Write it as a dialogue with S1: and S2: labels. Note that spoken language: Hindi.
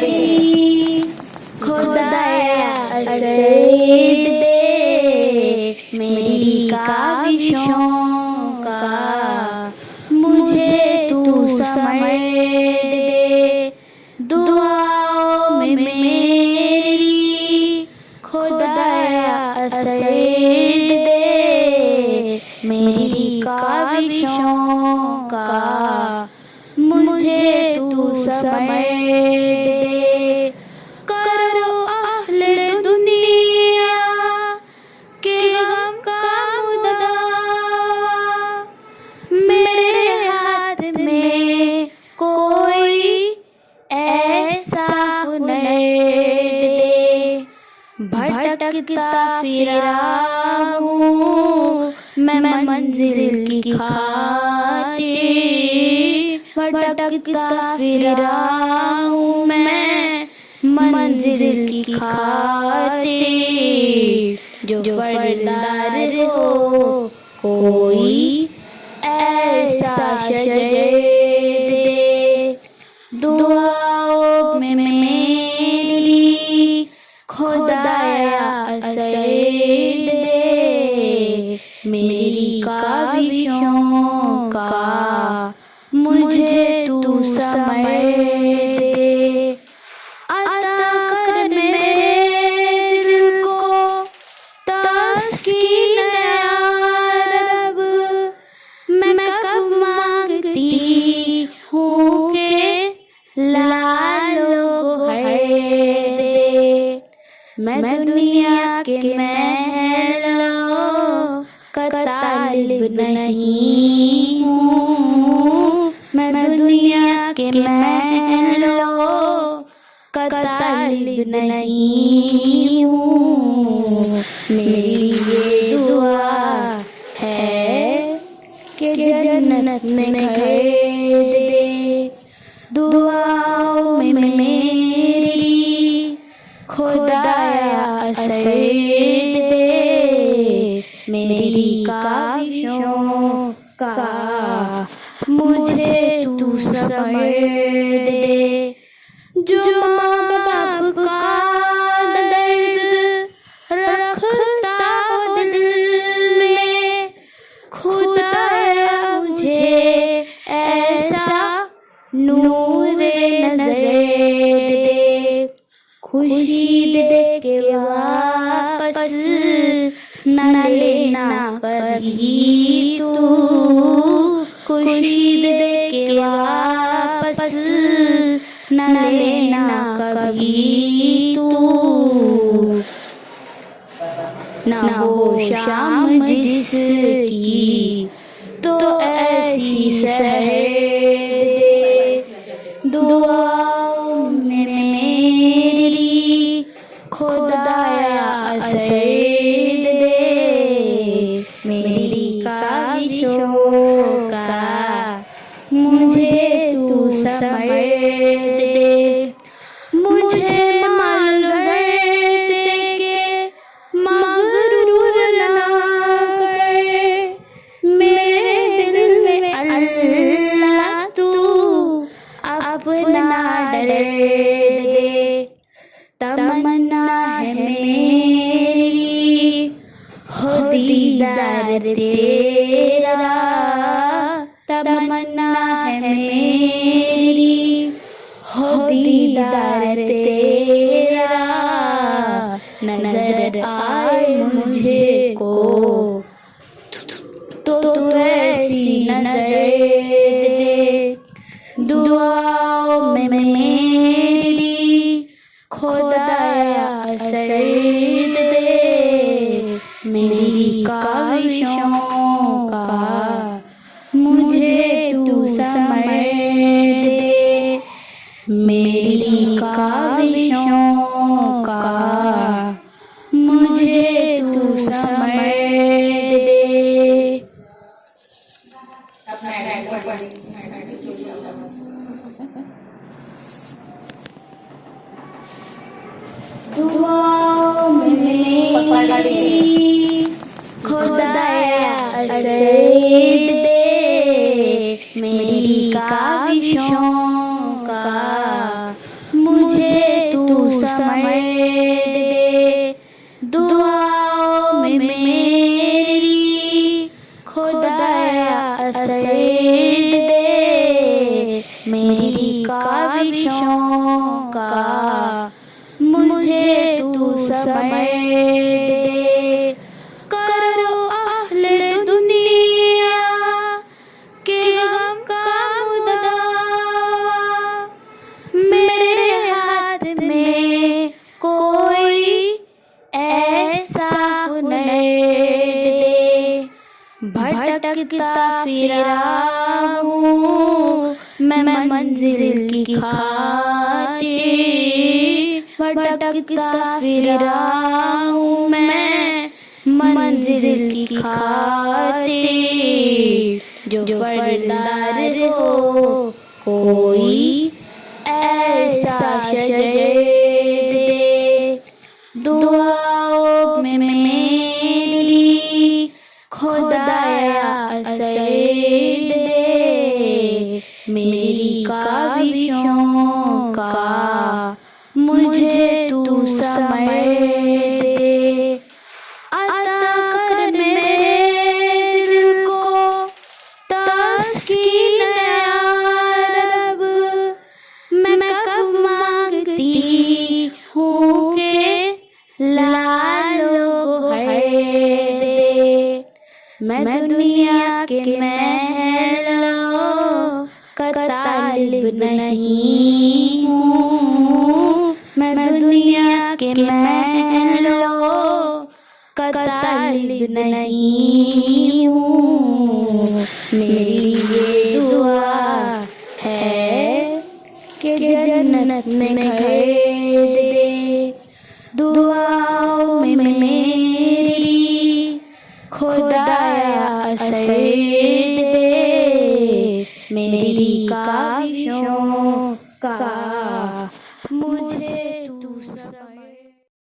S1: मेरी खुदाया असर दे, मेरी काविशों का मुझे तू समर दे। दुआओं में मेरी खुदाया असर दे, मेरी काविशों का मुझे तू समर दे। करो अहले दुनिया के गम का मुदावा, मेरे हाथ में कोई ऐसा हुनर दे। भटकता फिरा हूँ मैं मंजिल की खातिर, भटकता फिरा हूँ मैं मंजिल की खातिर। जो फरदार हो कोई ऐसा शजर दे। दुआओं में मेरी खुदाया असर दे, मेरी काविशों का मुझे तू समर दे। अता कर मेरे दिल को तस्कीन या रब, मैं कब मांगती हूँ के लालो हर दे। मैं दुनिया के महलों का तालिब नहीं हूँ, मैं दुनिया के महलों का तालिब नहीं हूँ। मेरी ये दुआ है कि जन्नत में घर दे। दुआओं में मेरी खुदाया असर दे, मेरी काविशों का मुझे तू समर दे। जो माँ बाप का दर्द रखता हो दिल में, खुदाया मुझे ऐसा नूर नजर दे। खुशी दे के वापस न लेना कभी तू, खुशी दे के वापस न लेना कभी तू। न हो शाम जिसकी तो ऐसी सहर दे। दुआओं में मेरी खुदाया असर दे, मेरी काविशों का मुझे तू समर दे। मुझे माल ज़र दे के मगरूर ना कर, मेरे दिल में अल्लाह तू अपना डर दे। तमन्ना है मेरी हो दीदार तेरा, तमन्ना है मेरी हो दीदार तेरा। नजर आए मुझे को तो ऐसी नजर दे। दुआओं में मेरी खुदाया असर दे, मेरी काविशों का मुझे तू समर दे, मेरी काविशों का मुझे तू समर दे। दुआओं में मेरी खुदाया असर दे, मेरी काविशों का मुझे समर दे, दुआओं में मेरी खुदाया असर दे, मेरी काविशों का मुझे तू समर दे। करो अहले दुनिया के गम का मुदावा, मेरे हाथ में कोई ऐसा हुनर दे। भटकता फिरा हूँ मैं मंजिल की खातिर, भटकता फिरा हूँ मैं मंजिल की खातिर। जो फरदार हो कोई ऐसा शजर दे, दुआओं में मेरी खुदाया असर दे, मेरी काविशों का मुझे तू समर दे। अता कर मेरे दिल को तस्कीन या रब, मैं कब मांगती हूँ के लालो गोहर दे। मैं दुनिया के महलों का तालिब नहीं हूँ, मैं दुनिया के महलों का तालिब नहीं हूँ। मेरी ये दुआ है कि जन्नत में घर दे, दुआओं में मेरी खुदाया असर दे, मेरी काविशों का